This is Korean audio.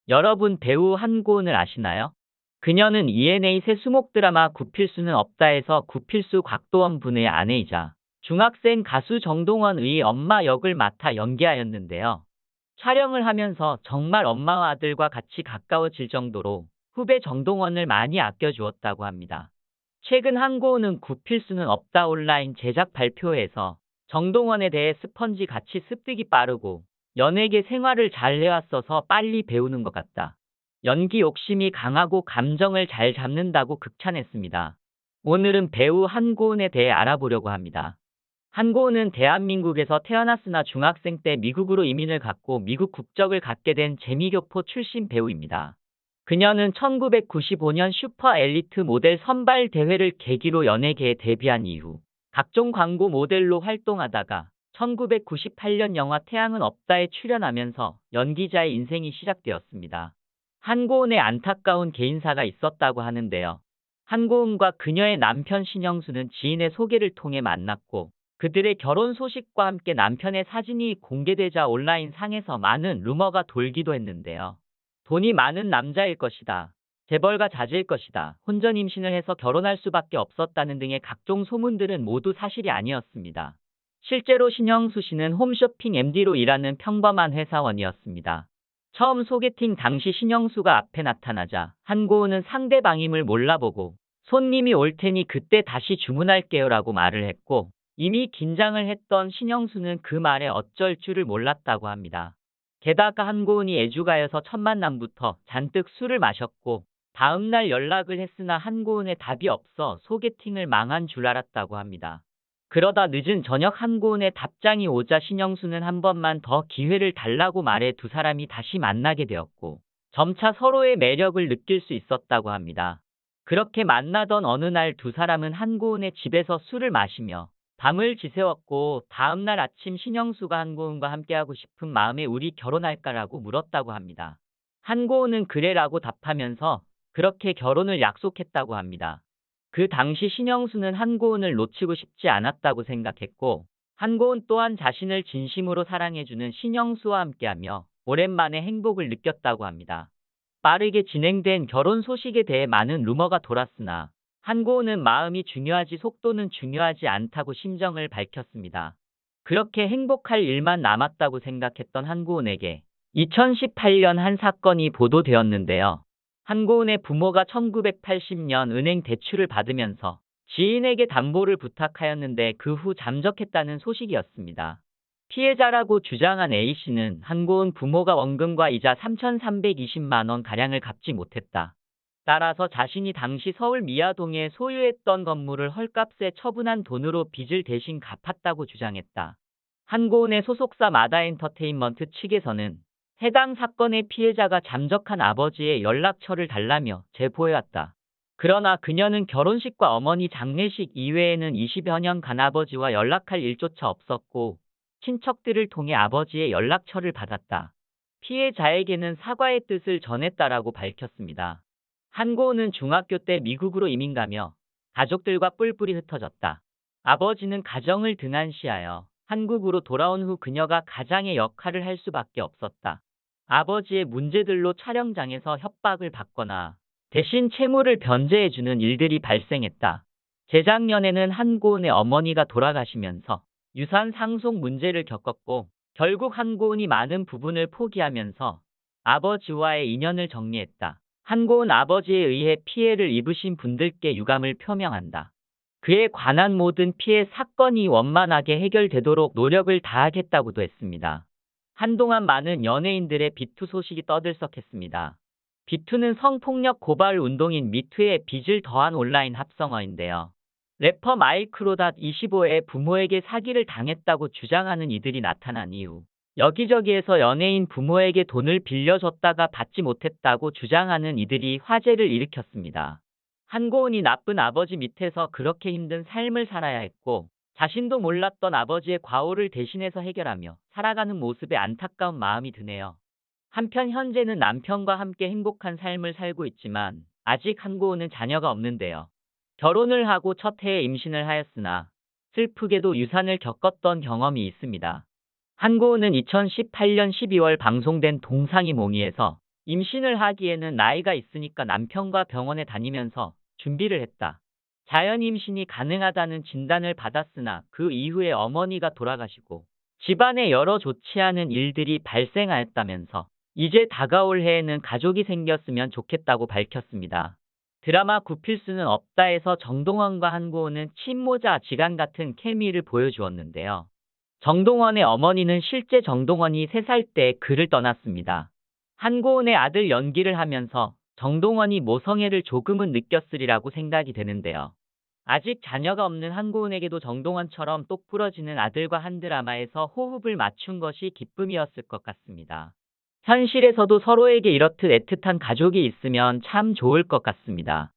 여러분 배우 한고은을 아시나요? 그녀는 ENA 새 수목 드라마 굽힐 수는 없다에서 구필수 곽도원 분의 아내이자 중학생 가수 정동원의 엄마 역을 맡아 연기하였는데요. 촬영을 하면서 정말 엄마와 아들과 같이 가까워질 정도로 후배 정동원을 많이 아껴주었다고 합니다. 최근 한고은은 굽힐 수는 없다 온라인 제작 발표회에서 정동원에 대해 스펀지 같이 습득이 빠르고 연예계 생활을 잘 해왔어서 빨리 배우는 것 같다. 연기 욕심이 강하고 감정을 잘 잡는다고 극찬했습니다. 오늘은 배우 한고은에 대해 알아보려고 합니다. 한고은은 대한민국에서 태어났으나 중학생 때 미국으로 이민을 갔고 미국 국적을 갖게 된 재미교포 출신 배우입니다. 그녀는 1995년 슈퍼 엘리트 모델 선발 대회를 계기로 연예계에 데뷔한 이후 각종 광고 모델로 활동하다가 1998년 영화 태양은 없다에 출연하면서 연기자의 인생이 시작되었습니다. 한고은의 안타까운 개인사가 있었다고 하는데요. 한고은과 그녀의 남편 신영수는 지인의 소개를 통해 만났고 그들의 결혼 소식과 함께 남편의 사진이 공개되자 온라인 상에서 많은 루머가 돌기도 했는데요. 돈이 많은 남자일 것이다. 재벌가 자제일 것이다. 혼전 임신을 해서 결혼할 수밖에 없었다는 등의 각종 소문들은 모두 사실이 아니었습니다. 실제로 신영수 씨는 홈쇼핑 MD로 일하는 평범한 회사원이었습니다. 처음 소개팅 당시 신영수가 앞에 나타나자 한고은은 상대방임을 몰라보고 손님이 올 테니 그때 다시 주문할게요라고 말을 했고 이미 긴장을 했던 신영수는 그 말에 어쩔 줄을 몰랐다고 합니다. 게다가 한고은이 애주가여서 첫 만남부터 잔뜩 술을 마셨고 다음날 연락을 했으나 한고은의 답이 없어 소개팅을 망한 줄 알았다고 합니다. 그러다 늦은 저녁 한고은의 답장이 오자 신영수는 한 번만 더 기회를 달라고 말해 두 사람이 다시 만나게 되었고 점차 서로의 매력을 느낄 수 있었다고 합니다. 그렇게 만나던 어느 날 두 사람은 한고은의 집에서 술을 마시며 밤을 지새웠고 다음날 아침 신영수가 한고은과 함께하고 싶은 마음에 우리 결혼할까라고 물었다고 합니다. 한고은은 그래라고 답하면서 그렇게 결혼을 약속했다고 합니다. 그 당시 신영수는 한고은을 놓치고 싶지 않았다고 생각했고 한고은 또한 자신을 진심으로 사랑해주는 신영수와 함께하며 오랜만에 행복을 느꼈다고 합니다. 빠르게 진행된 결혼 소식에 대해 많은 루머가 돌았으나 한고은은 마음이 중요하지 속도는 중요하지 않다고 심정을 밝혔습니다. 그렇게 행복할 일만 남았다고 생각했던 한고은에게 2018년 한 사건이 보도되었는데요. 한고은의 부모가 1980년 은행 대출을 받으면서 지인에게 담보를 부탁하였는데 그 후 잠적했다는 소식이었습니다. 피해자라고 주장한 A씨는 한고은 부모가 원금과 이자 3,320만 원 가량을 갚지 못했다. 따라서 자신이 당시 서울 미아동에 소유했던 건물을 헐값에 처분한 돈으로 빚을 대신 갚았다고 주장했다. 한고은의 소속사 마다엔터테인먼트 측에서는 해당 사건의 피해자가 잠적한 아버지의 연락처를 달라며 제보해왔다. 그러나 그녀는 결혼식과 어머니 장례식 이외에는 20여 년간 아버지와 연락할 일조차 없었고 친척들을 통해 아버지의 연락처를 받았다. 피해자에게는 사과의 뜻을 전했다라고 밝혔습니다. 한고은은 중학교 때 미국으로 이민 가며 가족들과 뿔뿔이 흩어졌다. 아버지는 가정을 등한시하여 한국으로 돌아온 후 그녀가 가장의 역할을 할 수밖에 없었다. 아버지의 문제들로 촬영장에서 협박을 받거나 대신 채무를 변제해주는 일들이 발생했다. 재작년에는 한고은의 어머니가 돌아가시면서 유산 상속 문제를 겪었고 결국 한고은이 많은 부분을 포기하면서 아버지와의 인연을 정리했다. 한고은 아버지에 의해 피해를 입으신 분들께 유감을 표명한다. 그에 관한 모든 피해 사건이 원만하게 해결되도록 노력을 다하겠다고도 했습니다. 한동안 많은 연예인들의 비투 소식이 떠들썩했습니다. 비투는 성폭력 고발 운동인 미투에 빚을 더한 온라인 합성어인데요. 래퍼 마이크로.25의 부모에게 사기를 당했다고 주장하는 이들이 나타난 이후 여기저기에서 연예인 부모에게 돈을 빌려줬다가 받지 못했다고 주장하는 이들이 화제를 일으켰습니다. 한고은이 나쁜 아버지 밑에서 그렇게 힘든 삶을 살아야 했고 자신도 몰랐던 아버지의 과오를 대신해서 해결하며 살아가는 모습에 안타까운 마음이 드네요. 한편 현재는 남편과 함께 행복한 삶을 살고 있지만 아직 한고은은 자녀가 없는데요. 결혼을 하고 첫 해에 임신을 하였으나 슬프게도 유산을 겪었던 경험이 있습니다. 한고은은 2018년 12월 방송된 동상이 몽이에서 임신을 하기에는 나이가 있으니까 남편과 병원에 다니면서 준비를 했다. 자연 임신이 가능하다는 진단을 받았으나 그 이후에 어머니가 돌아가시고 집안에 여러 좋지 않은 일들이 발생하였다면서 이제 다가올 해에는 가족이 생겼으면 좋겠다고 밝혔습니다. 드라마 굽힐 수는 없다에서 정동원과 한고은은 친모자 지간 같은 케미를 보여주었는데요. 정동원의 어머니는 실제 정동원이 3살 때 그를 떠났습니다. 한고은의 아들 연기를 하면서 정동원이 모성애를 조금은 느꼈으리라고 생각이 되는데요. 아직 자녀가 없는 한고은에게도 정동원처럼 똑부러지는 아들과 한 드라마에서 호흡을 맞춘 것이 기쁨이었을 것 같습니다. 현실에서도 서로에게 이렇듯 애틋한 가족이 있으면 참 좋을 것 같습니다.